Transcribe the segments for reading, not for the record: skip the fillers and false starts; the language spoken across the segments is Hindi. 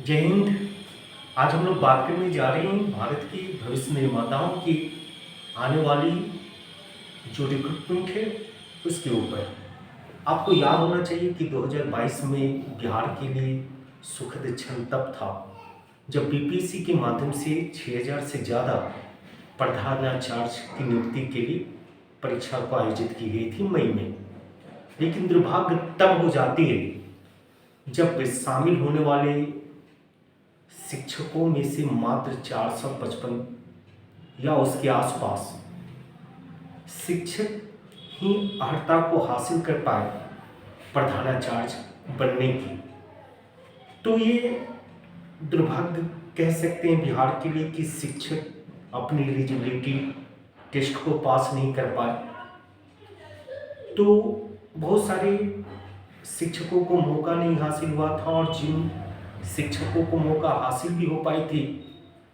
जय हिंद। आज हम लोग बात करने जा रहे हैं भारत की भविष्य निर्माताओं की आने वाली जो रिक्रूटमेंट है उसके ऊपर। आपको याद होना चाहिए कि 2022 में बिहार के लिए सुखद क्षण तब था जब बीपीएससी के माध्यम से 6000 से ज़्यादा प्रधानाचार्य की नियुक्ति के लिए परीक्षा को आयोजित की गई थी मई में। लेकिन दुर्भाग्य तब हो जाती है जब शामिल होने वाले शिक्षकों में से मात्र 455 या उसके आसपास शिक्षक ही अर्हता को हासिल कर पाए प्रधानाचार्य बनने की। तो ये दुर्भाग्य कह सकते हैं बिहार के लिए कि शिक्षक अपनी एलिजिबिलिटी टेस्ट को पास नहीं कर पाए। तो बहुत सारे शिक्षकों को मौका नहीं हासिल हुआ था, और जिन शिक्षकों को मौका हासिल भी हो पाई थी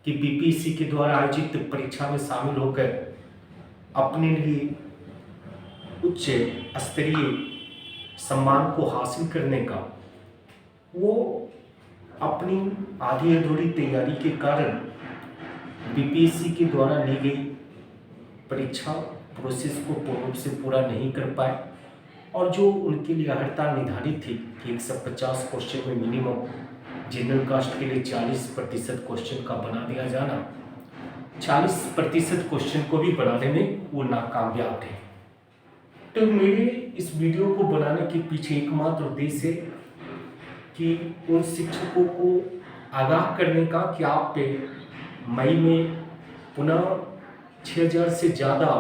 कि बीपीएससी के द्वारा आयोजित परीक्षा में शामिल होकर अपने लिए उच्च स्तरीय सम्मान को हासिल करने का, वो अपनी आधी अधूरी तैयारी के कारण बीपीएससी के द्वारा ली गई परीक्षा प्रोसेस को पूर्ण रूप से पूरा नहीं कर पाए। और जो उनके लिए अर्हता निर्धारित थी कि 150 क्वेश्चन में मिनिमम जनरल कास्ट के लिए 40% क्वेश्चन का बना दिया जाना, 40% क्वेश्चन को भी बनाने में वो नाकामयाब थे। तो मेरे इस वीडियो को बनाने के पीछे एकमात्र उद्देश्य है कि उन शिक्षकों को आगाह करने का कि आप पे मई में पुनः 6000 से ज़्यादा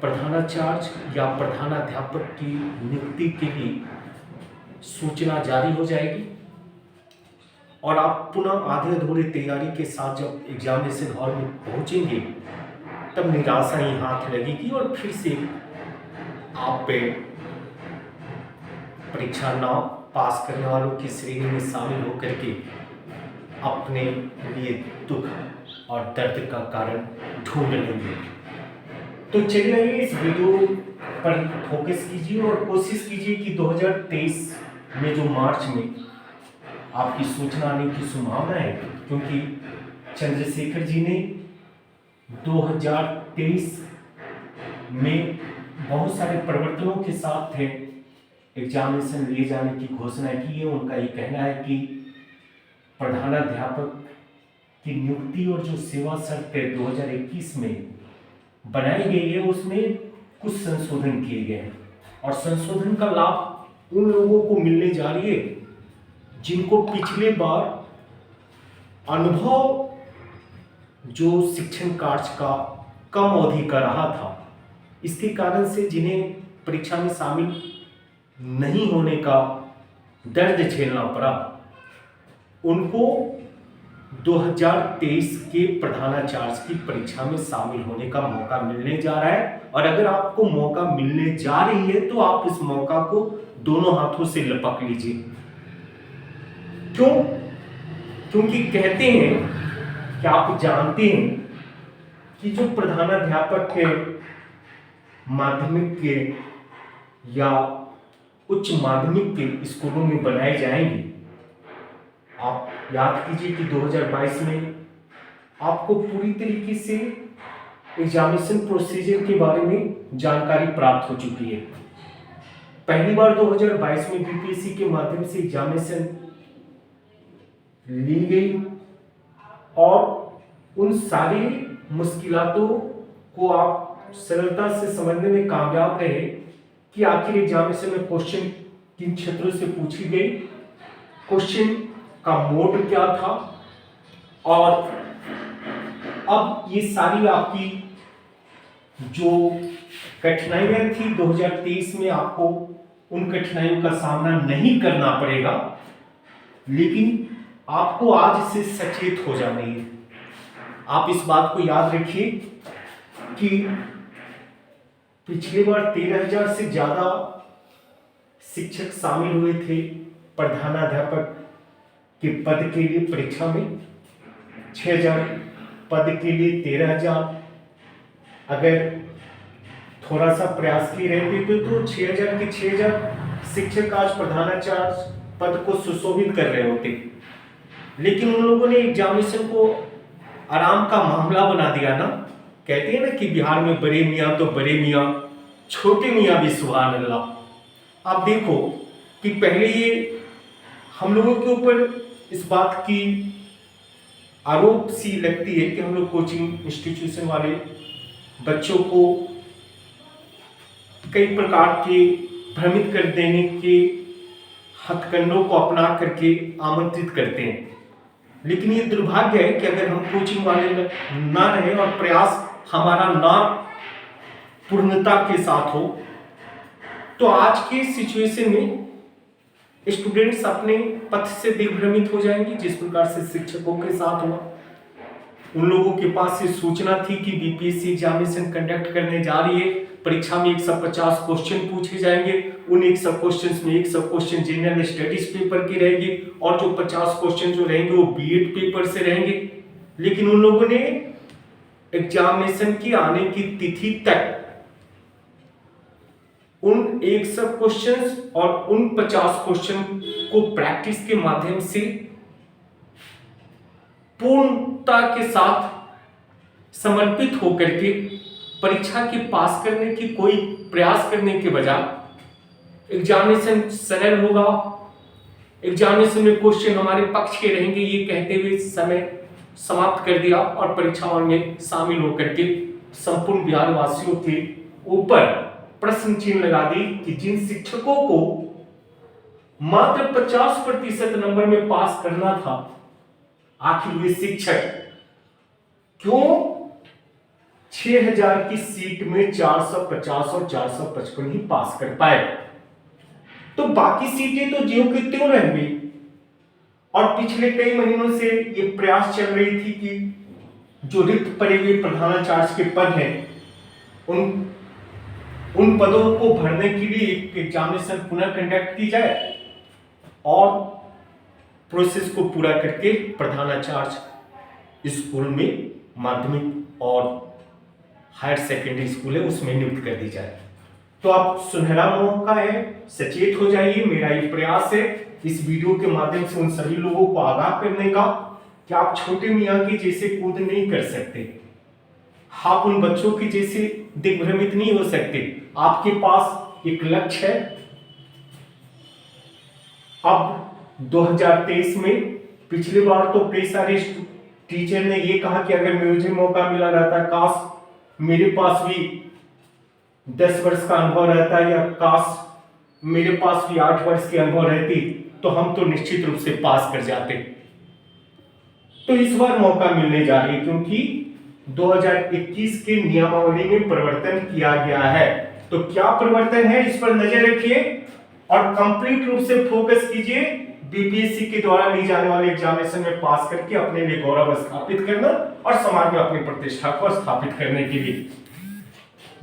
प्रधानाचार्य या प्रधानाध्यापक की नियुक्ति के लिए सूचना जारी हो जाएगी, और आप पुनः आधे अधूरे तैयारी के साथ जब एग्जामिनेशन हॉल में पहुंचेंगे तब निराशा ही हाथ लगेगी और फिर से आप पे परीक्षा न पास करने वालों की श्रेणी में शामिल होकर के अपने लिए दुख और दर्द का कारण ढूंढ लेंगे। तो चलिए इस वीडियो पर फोकस कीजिए और कोशिश कीजिए कि 2023 में जो मार्च में आपकी सूचना आने की संभावना है, क्योंकि चंद्रशेखर जी ने 2023 में बहुत सारे परिवर्तनों के साथ एग्जामिनेशन लिए जाने की घोषणा की है। उनका ये कहना है कि प्रधानाध्यापक की नियुक्ति और जो सेवा शर्त 2021 में बनाई गई है उसमें कुछ संशोधन किए गए हैं, और संशोधन का लाभ उन लोगों को मिलने जा रही है जिनको पिछले बार अनुभव जो शिक्षण कार्य का कम अवधि का रहा था, इसके कारण से जिन्हें परीक्षा में शामिल नहीं होने का दर्द झेलना पड़ा, उनको 2023 के प्रधानाचार्य की परीक्षा में शामिल होने का मौका मिलने जा रहा है। और अगर आपको मौका मिलने जा रही है तो आप इस मौका को दोनों हाथों से लपक लीजिए। क्यों? क्योंकि कहते हैं कि आप जानते हैं कि जो प्रधानाध्यापक के माध्यमिक के या उच्च माध्यमिक के स्कूलों में बनाए जाएंगे, आप याद कीजिए कि 2022 में आपको पूरी तरीके से एग्जामिनेशन प्रोसीजर के बारे में जानकारी प्राप्त हो चुकी है। पहली बार 2022 में बीपीएससी के माध्यम से एग्जामिनेशन ली गई, और उन सारी मुश्किलातों को आप सरलता से समझने में कामयाब रहे कि आखिर एग्जामिनेशन में क्वेश्चन किन क्षेत्रों से पूछी गई, क्वेश्चन का मोड क्या था, और अब ये सारी आपकी जो कठिनाइयां थी 2023 में आपको उन कठिनाइयों का सामना नहीं करना पड़ेगा, लेकिन आपको आज से सचेत हो जाना है। आप इस बात को याद रखिए कि पिछली बार 13,000 से ज्यादा शिक्षक शामिल हुए थे प्रधानाध्यापक के पद के लिए परीक्षा में। 6,000 पद के लिए 13,000, अगर थोड़ा सा प्रयास किए रहते तो 6,000 के 6,000 शिक्षक आज प्रधानाचार्य पद को सुशोभित कर रहे होते। लेकिन उन लोगों ने एग्जामिनेशन को आराम का मामला बना दिया ना। कहते हैं ना कि बिहार में बड़े मियाँ तो बड़े मियाँ, छोटे मियाँ भी सुभान अल्लाह। आप देखो कि पहले ये हम लोगों के ऊपर इस बात की आरोप सी लगती है कि हम लोग कोचिंग इंस्टीट्यूशन वाले बच्चों को कई प्रकार के भ्रमित कर देने के हथकंडों को अपना करके आमंत्रित करते हैं। लेकिन ये दुर्भाग्य है कि अगर हम कोचिंग वाले ना रहे और प्रयास हमारा ना पूर्णता के साथ हो, तो आज के सिचुएशन में स्टूडेंट्स अपने पथ से दिग्भ्रमित हो जाएंगे, जिस प्रकार से शिक्षकों के साथ हुआ। उन लोगों के पास ये सूचना थी कि बीपीएससी एग्जामिनेशन कंडक्ट करने जा रही है, परीक्षा में 150 क्वेश्चन पूछे जाएंगे, उन 100 क्वेश्चंस में 100 क्वेश्चन जनरल स्टडीज पेपर के रहेंगे और जो 50 क्वेश्चन जो रहेंगे वो बीएड पेपर से रहेंगे। लेकिन उन लोगों ने एग्जामिनेशन की आने की तिथि तक उन 100 क्वेश्चंस और उन 50 क्वेश्चन को प्रैक्टिस के माध्यम से पूर्णता के साथ समर्पित होकर के परीक्षा के पास करने की कोई प्रयास करने के बजाय एग्जामिनेशन सरल होगा, एग्जामिनेशन में क्वेश्चन हमारे पक्ष के रहेंगे, ये कहते हुए समय समाप्त कर दिया और परीक्षाओं में शामिल होकर के संपूर्ण बिहार वासियों के ऊपर प्रश्न चिन्ह लगा दी कि जिन शिक्षकों को मात्र 50% नंबर में पास करना था, आखिर वे शिक्षक क्यों 6000 की सीट में 450 और 455 ही पास कर पाए। तो बाकी सीटें तो ज्यों की त्यों रह गई। और पिछले कई महीनों से ये प्रयास चल रही थी कि जो रिक्त पड़े हुए प्रधानाचार्य के पद हैं, उन पदों को भरने के लिए एक एग्जामिनेशन पुनः कंडक्ट की जाए और प्रोसेस को पूरा करके प्रधानाचार्य स्कूल में, माध्यमिक और हायर सेकेंडरी स्कूल है उसमें नियुक्त कर दी जाए। तो आप सुनहरा मौका है, सचेत हो जाइए। मेरा ये प्रयास है इस वीडियो के माध्यम से उन सभी लोगों को आगाह करने का कि आप छोटे मियाँ के जैसे कूद नहीं कर सकते, आप उन बच्चों के जैसे दिग्भ्रमित नहीं हो सकते। आपके पास एक लक्ष्य है। अब 2023 में, पिछली बार तो कई सारे टीचर ने ये कहा कि अगर मुझे मौका मिला रहता, काश मेरे पास भी 10 वर्ष का अनुभव रहता, या काश मेरे पास भी 8 वर्ष की अनुभव रहती, तो हम तो निश्चित रूप से पास कर जाते। तो इस बार मौका मिलने जा रही है क्योंकि 2021 के नियमावली में परिवर्तन किया गया है। तो क्या परिवर्तन है, इस पर नजर रखिए और कंप्लीट रूप से फोकस कीजिए। बीपीएससी के द्वारा ली जाने वाले एग्जामिनेशन में पास करके अपने लिए गौरव स्थापित करना और समाज में अपनी प्रतिष्ठा को स्थापित करने के लिए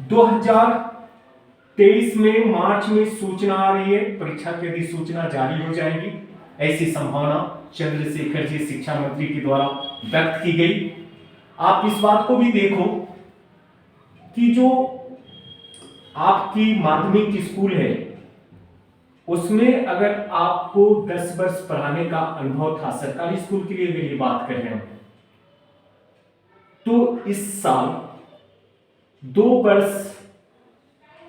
2023 में मार्च में सूचना आ रही है। परीक्षा की अधिसूचना जारी हो जाएगी, ऐसी संभावना चंद्रशेखर जी शिक्षा मंत्री के द्वारा व्यक्त की गई। आप इस बात को भी देखो कि जो आपकी माध्यमिक स्कूल है उसमें अगर आपको 10 वर्ष पढ़ाने का अनुभव था, सरकारी स्कूल के लिए अगर ये बात कर रहे हो, तो इस साल 2 वर्ष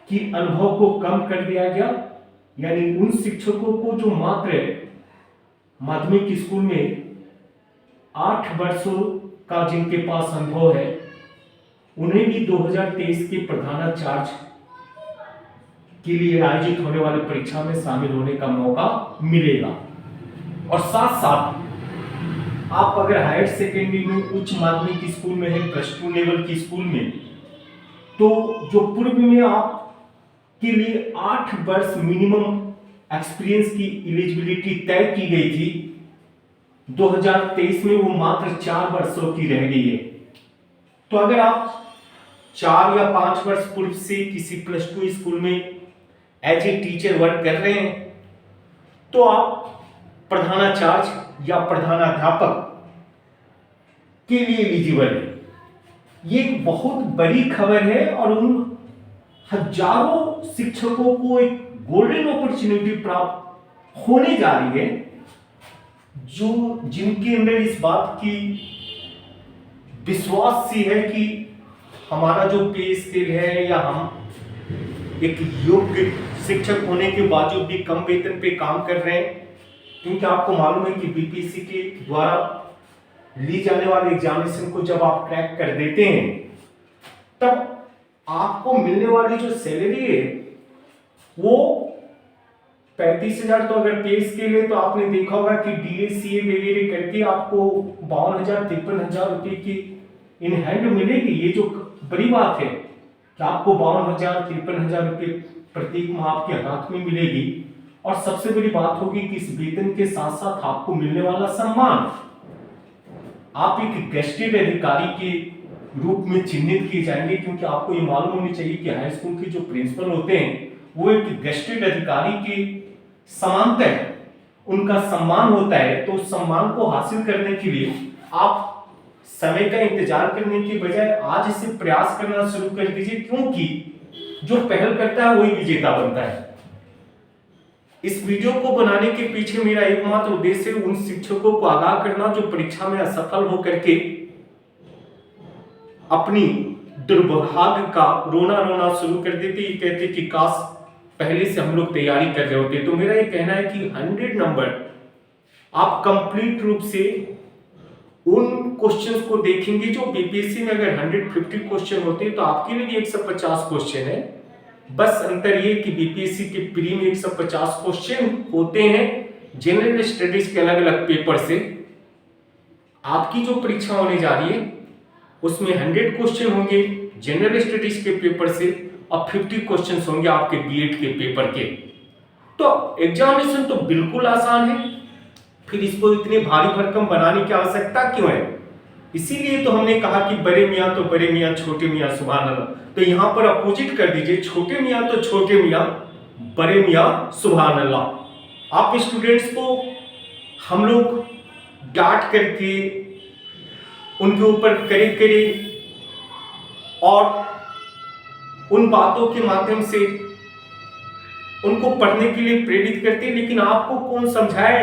की अनुभव को कम कर दिया गया। यानी उन शिक्षकों को जो मात्र माध्यमिक स्कूल में 8 वर्षों का जिनके पास अनुभव है, उन्हें भी 2023 के प्रधानाचार्य के लिए आयोजित होने वाली परीक्षा में शामिल होने का मौका मिलेगा। और साथ साथ आप अगर हायर सेकेंडरी में, उच्च माध्यमिक स्कूल में है, +2 लेवल की स्कूल में, तो जो पूर्व में आप के लिए 8 वर्ष मिनिमम एक्सपीरियंस की एलिजिबिलिटी तय की गई थी, 2023 में वो मात्र 4 वर्षों की रह गई है। तो अगर आप 4 या 5 वर्ष पूर्व से किसी +2 स्कूल में एज ए टीचर वर्क कर रहे हैं, तो आप प्रधानाचार्य या प्रधानाध्यापक के लिए एलिजिबल है। ये एक बहुत बड़ी खबर है और उन हजारों शिक्षकों को एक गोल्डन अपॉर्चुनिटी प्राप्त होने जा रही है जो जिनके अंदर इस बात की विश्वास सी है कि हमारा जो पे स्केल है, या हम एक योग्य शिक्षक होने के बावजूद भी कम वेतन पे काम कर रहे हैं। क्योंकि आपको मालूम है कि बीपीएससी के द्वारा ली जाने वाले एग्जामिनेशन को जब आप क्रैक कर देते हैं, तब आपको मिलने वाली जो सैलरी है वो 35,000, तो अगर पे स्केल है तो आपने देखा होगा कि डीएसीए वगैरह करके आपको 52,000 53,000 रुपए की इन हैंड मिलेगी। ये जो बड़ी बात है कि आपको 52,000 53,000 रुपए प्रत्येक माह आपके हाथ में मिलेगी। और सबसे बड़ी बात होगी कि इस वेतन के साथ साथ आपको मिलने वाला सम्मान, आप एक गेस्टेड अधिकारी के रूप में चिन्हित किए जाएंगे। क्योंकि आपको ये मालूम होनी चाहिए कि हाई स्कूल के जो प्रिंसिपल होते हैं वो एक गेस्टेड अधिकारी के समांतर उनका सम्मान होता है। तो उस सम्मान को हासिल करने के लिए आप समय का इंतजार करने की बजाय आज से प्रयास करना शुरू कर दीजिए, क्योंकि जो पहल करता है वही विजेता बनता है। इस वीडियो को बनाने के पीछे मेरा एकमात्र उद्देश्य उन शिक्षकों को आगाह करना जो परीक्षा में असफल होकर के अपनी दुर्भाग्य का रोना रोना शुरू कर देते, ये कहते कि काश पहले से हम लोग तैयारी कर रहे होते। तो मेरा ये कहना है कि 100 नंबर आप कंप्लीट रूप से उन क्वेश्चंस को देखेंगे जो बीपीएससी में अगर 150 क्वेश्चन होते हैं तो आपके लिए भी 150 क्वेश्चन है। बस अंतर ये कि बीपीएससी के प्री में 150 क्वेश्चन होते हैं जनरल स्टडीज के अलग अलग पेपर से। आपकी जो परीक्षा होने जा रही है उसमें 100 क्वेश्चन होंगे जनरल स्टडीज के पेपर से और 50 क्वेश्चन होंगे आपके बीएड के पेपर के। तो एग्जामिनेशन तो बिल्कुल आसान है, फिर इसको इतने भारी भरकम बनाने की आवश्यकता क्यों है? इसीलिए तो हमने कहा कि बड़े मियाँ तो बड़े मियाँ, छोटे मियाँ सुभान अल्लाह। तो यहाँ पर अपोजिट कर दीजिए, छोटे मियाँ तो छोटे मियाँ, बड़े मियाँ सुभान अल्लाह। आप स्टूडेंट्स को हम लोग डांट करके उनके ऊपर करे करे और उन बातों के माध्यम से उनको पढ़ने के लिए प्रेरित करते हैं, लेकिन आपको कौन समझाए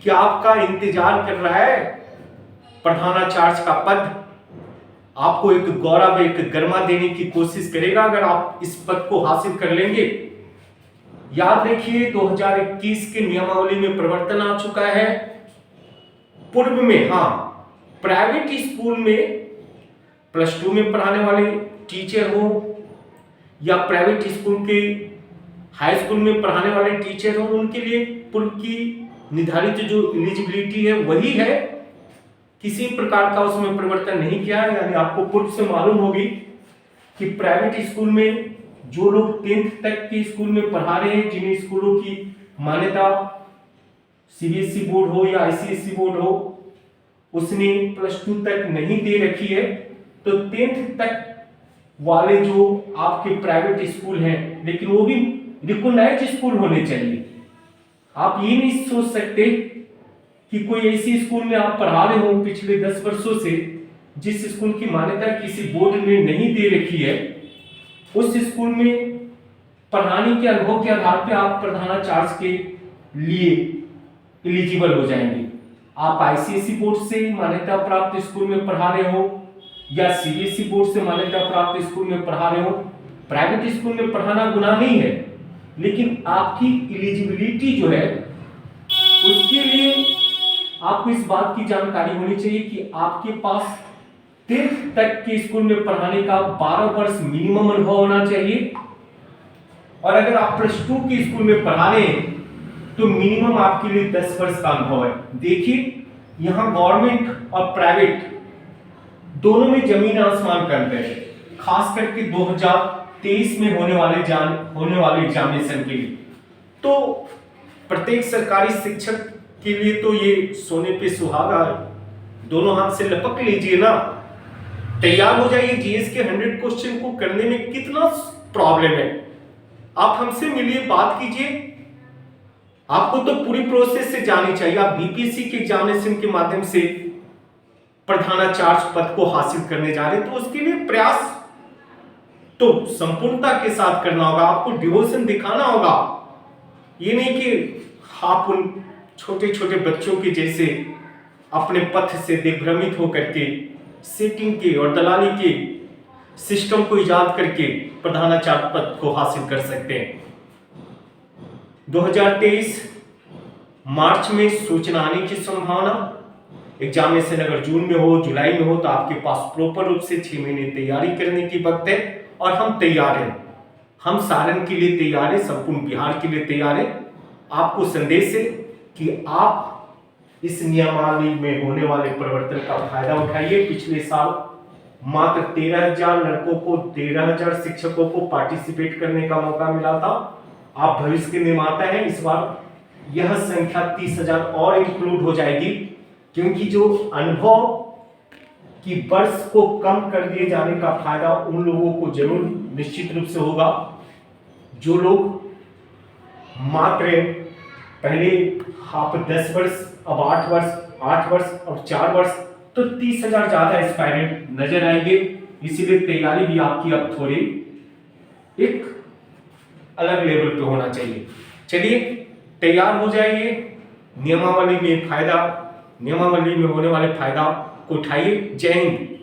कि आपका इंतजार कर रहा है प्रधानाचार्य का पद। आपको एक गौरव, एक गरिमा देने की कोशिश करेगा अगर आप इस पद को हासिल कर लेंगे। याद रखिए 2021 के नियमावली में परिवर्तन आ चुका है। पूर्व में प्राइवेट स्कूल में +2 में पढ़ाने वाले टीचर हो या प्राइवेट स्कूल के हाई स्कूल में पढ़ाने वाले टीचर हो, उनके लिए पूर्व की निर्धारित जो एलिजिबिलिटी है वही है, किसी प्रकार का उसमें परिवर्तन नहीं किया है। यानी आपको पूर्व से मालूम होगी कि प्राइवेट स्कूल में जो लोग 10th तक के स्कूल में पढ़ा रहे हैं, जिन स्कूलों की मान्यता सीबीएसई बोर्ड हो या आईसीएसई बोर्ड हो, उसने +2 तक नहीं दे रखी है, तो 10th तक वाले जो आपके प्राइवेट स्कूल हैं, लेकिन वो भी रिकॉग्नाइज्ड स्कूल होने चाहिए। आप ये नहीं सोच सकते कि कोई ऐसी स्कूल में आप पढ़ा रहे हो पिछले 10 वर्षों से जिस स्कूल की मान्यता किसी बोर्ड ने नहीं दे रखी है, उस स्कूल में पढ़ाने के अनुभव के आधार पे आप प्रधानाचार्य के लिए एलिजिबल हो जाएंगे। आप आईसीएसई बोर्ड से मान्यता प्राप्त स्कूल में पढ़ा रहे हो या सीबीएसई बोर्ड से मान्यता प्राप्त स्कूल में पढ़ा रहे हो, प्राइवेट स्कूल में पढ़ाना गुनाह नहीं है, लेकिन आपकी एलिजिबिलिटी जो है उसके लिए आपको इस बात की जानकारी होनी चाहिए कि आपके पास 10th तक के स्कूल में पढ़ाने का 12 वर्ष मिनिमम अनुभव होना चाहिए। और अगर आप +2 के स्कूल में पढ़ा रहे हैं तो मिनिमम आपके लिए 10 वर्ष का अनुभव है। देखिए यहाँ गवर्नमेंट और प्राइवेट दोनों में जमीन आसमान का अंतर है, खास करके 2023 में होने वाले एग्जामिनेशन के लिए। तो प्रत्येक सरकारी शिक्षक के लिए तो ये सोने पे सुहागा, दोनों हाथ से लपक लीजिए ना, तैयार हो जाइए। जीएस के 100 क्वेश्चन को करने में कितना प्रॉब्लम है, आप हमसे मिलिए, बात कीजिए। आपको तो पूरी प्रोसेस से जानी चाहिए। आप बीपीएससी के एग्जामिनेशन के माध्यम से प्रधानाचार्य पद को हासिल करने जा रहे हैं, तो उसके लिए प्रयास तो संपूर्णता के साथ करना होगा, आपको डिवोशन दिखाना होगा। ये नहीं कि आप उन छोटे छोटे बच्चों के जैसे अपने पथ से दिग्भ्रमित होकर के सीटिंग के और दलाली के सिस्टम को इजाद करके प्रधानाचार्य पद को हासिल कर सकते हैं। 2023 मार्च में सूचना आने की संभावना। एग्जामिनेशन अगर जून में हो, जुलाई में हो, तो आपके पास प्रॉपर रूप से 6 महीने तैयारी करने की वक्त है और हम तैयार हैं। हम सारण के लिए तैयार हैं, संपूर्ण बिहार के लिए तैयार हैं। आपको संदेश है कि आप इस नियमावली में होने वाले परिवर्तन का फायदा उठाइए। पिछले साल मात्र 13,000 लड़कों को, 13,000 शिक्षकों को पार्टिसिपेट करने का मौका मिला था। आप भविष्य के निर्माता हैं। इस बार यह संख्या 30,000 और इंक्लूड हो जाएगी, क्योंकि जो अनुभव की वर्ष को कम कर दिए जाने का फायदा उन लोगों को जरूर निश्चित रूप से होगा जो लोग मात्र पहले आप 10 वर्ष, अब 8 वर्ष, 8 वर्ष और 4 वर्ष, तो 30,000 ज्यादा एस्पायरेंट नजर आएंगे। इसीलिए तैयारी भी आपकी अब थोड़ी एक अलग लेवल पे होना चाहिए। चलिए तैयार हो जाइए। नियमावली में होने वाले फायदा को उठाइए। जय हिंद।